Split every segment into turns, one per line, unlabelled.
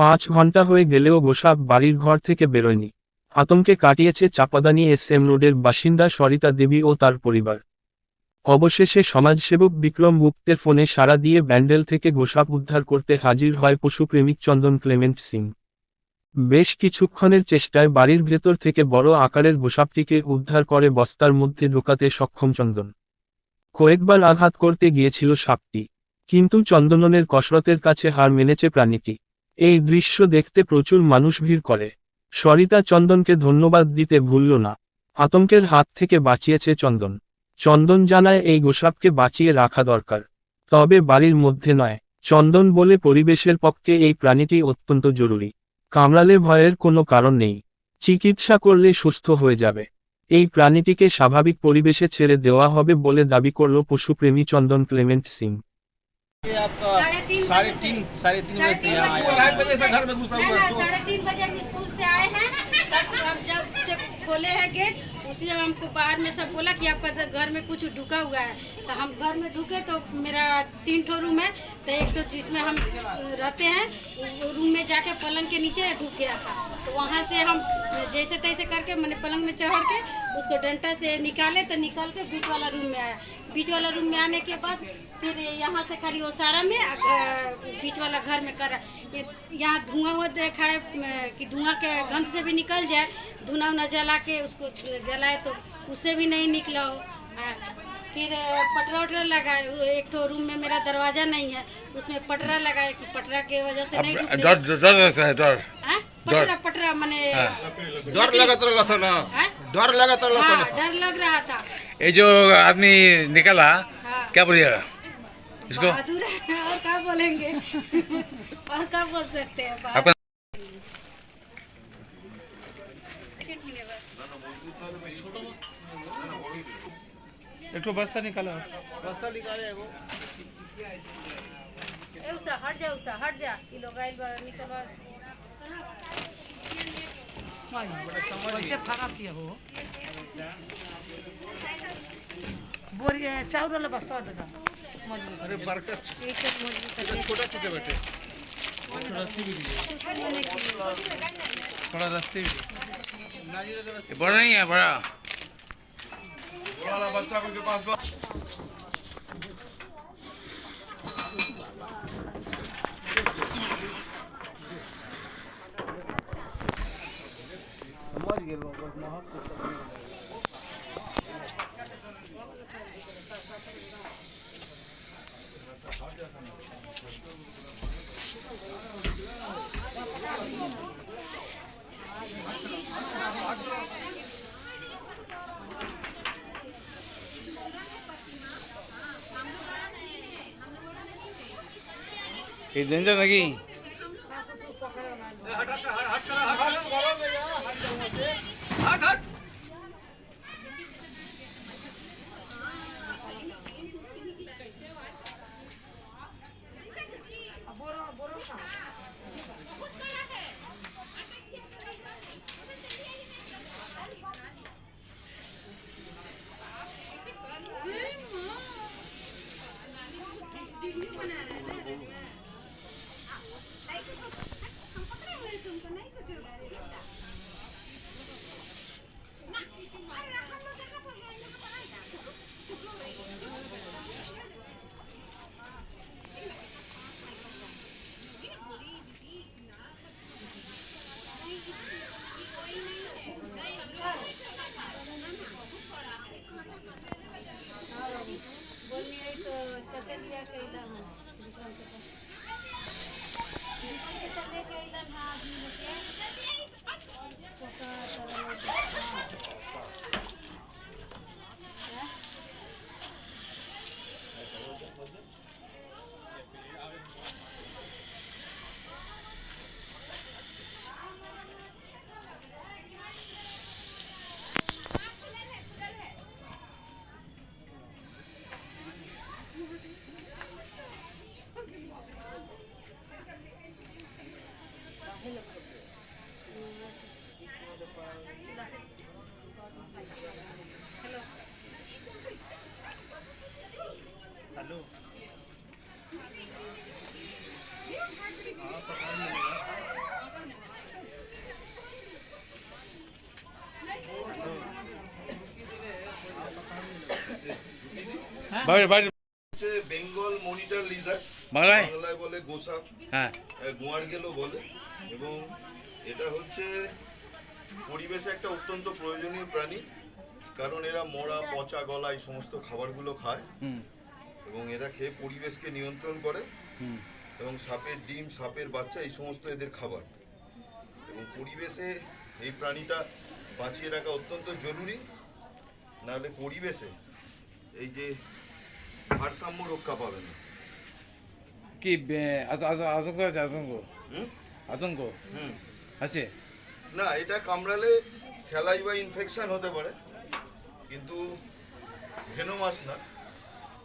5 ঘন্টা হয়ে গেলেও গোসাপ বাড়ির ঘর থেকে বেরোয়নি। আতঙ্কে কাটিয়েছে চাপাদানি SM রোডের বাসিন্দা সরিতা দেবী ও তার পরিবার। অবশেষে সমাজসেবক বিক্রম গুপ্তের ফোনে সাড়া দিয়ে ব্যান্ডেল থেকে গোসাপ উদ্ধার করতে হাজির হয় পশুপ্রেমিক চন্দন ক্লেমেন্ট সিং। বেশ কিছুক্ষণের চেষ্টায় বাড়ির ভেতর থেকে বড় আকারের গোসাপটিকে উদ্ধার করে বস্তার মধ্যে ঢোকাতে সক্ষম চন্দন। কয়েকবার আঘাত করতে গিয়েছিল সাপটি, কিন্তু চন্দননের কসরতের কাছে হার মেনেছে প্রাণীটি। এই দৃশ্য দেখতে প্রচুর মানুষ ভিড় করে। সরিতা চন্দনকে ধন্যবাদ দিতে ভুলল না। আতঙ্কের হাত থেকে বাঁচিয়েছে চন্দন। চন্দন জানায় এই গোসাপকে বাঁচিয়ে রাখা দরকার, তবে বাড়ির মধ্যে নয়। চন্দন বলে পরিবেশের পক্ষে এই প্রাণীটি অত্যন্ত জরুরি। কামড়ালে ভয়ের কোনো কারণ নেই, চিকিৎসা করলে সুস্থ হয়ে যাবে। এই প্রাণীটিকে স্বাভাবিক পরিবেশে ছেড়ে দেওয়া হবে বলে দাবি করল পশুপ্রেমী চন্দন ক্লেমেন্ট সিং।
साढ़े तीन बजे से यहाँ आया। घर में घुसा हुआ है।
3:30 बजे हम स्कूल से आए हैं, तब अब जब से खोले हैं गेट, उसी जब हमको बाहर में सब बोला कि आपका घर में कुछ ढुका हुआ है। तो हम घर में ढुके तो मेरा 3 ठो रूम है, तो एक तो जिसमें हम रहते हैं वो रूम में जाके पलंग के नीचे ढुक गया था। तो वहाँ से हम जैसे तैसे करके मैंने पलंग में चढ़ के उसको डंडा से निकाले, तो निकाल के बीच वाला रूम में आया। बीच वाला रूम में आने के बाद फिर यहाँ से खड़ी ओसारा में बीच वाला घर में करा। यहाँ धुआं हुआ देखा है कि धुआं के गंध से भी निकल जाए, धुआं उना जला के उसको जलाए तो उससे भी नहीं निकला हो। फिर पटरा वटरा लगाए। एक तो रूम में मेरा दरवाजा नहीं है, उसमें पटरा लगाए कि पटरा के वजह से नहीं पटरा पटरा मैंने
डर लगा तो लसन, डर लगा तो लसन,
डर लग रहा था।
ये जो आदमी निकला, क्या बोलिएगा इसको?
बहादुर है, और क्या बोलेंगे और क्या बोल सकते हैं।
आपका
एक तो बस्ता निकाला, बस्ता निकाले वो।
उसा हट जा ये लोग आइल बा निकलवा
बोरिए चाउर वाला बस्ता देगा।
अरे बरकत छोटा छोटे बेटे, थोड़ा रस्सी भी दीजिए, थोड़ा रस्सी भी।
ये बड़ा नहीं है, बड़ा
वाला बस्ता के पास समझ गए लोग।
ये डेंजर लगी। বাড়ি বাড়ি
হচ্ছে বেঙ্গল মনিটর লিজার্ড,
বাংলায়
বাংলায় বলে গোসাপ,
হ্যাঁ
গোয়ার গেলও বলে। এবং এটা হচ্ছে পরিবেশে একটা অত্যন্ত প্রয়োজনীয় প্রাণী, কারণ এরা মরা পচা গলা এই সমস্ত খাবারগুলো খায়
হুম
এবং এরা খেয়ে পরিবেশকে নিয়ন্ত্রণ করে।
হুম
এবং সাপের ডিম, সাপের বাচ্চা এই সমস্ত এদের খাবার। এবং পরিবেশে এই প্রাণীটা বাঁচিয়ে রাখা অত্যন্ত জরুরি, নাহলে পরিবেশে এই যে ভারসাম্য রক্ষা পাবে না।
কি আতঙ্ক আছে আতঙ্ক
হুম
আতঙ্ক
হুম
আছে
না, এটা কামড়ালে স্যালাইভা ইনফেকশন হতে পারে, কিন্তু ভেনোমাস না,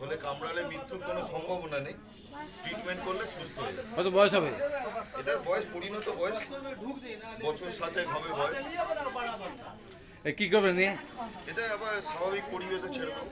বলে কামড়ালে মৃত্যুর কোনো সম্ভাবনা নেই। ট্রিটমেন্ট করলে সুস্থ হয়ে যাবে।
কত বয়স হবে
এটার বয়স পরিণত বয়স বছর 7 হবে বয়স।
কি করবে নিয়ে
এটা আবার স্বাভাবিক পরিবেশে ছেড়ে দেবো।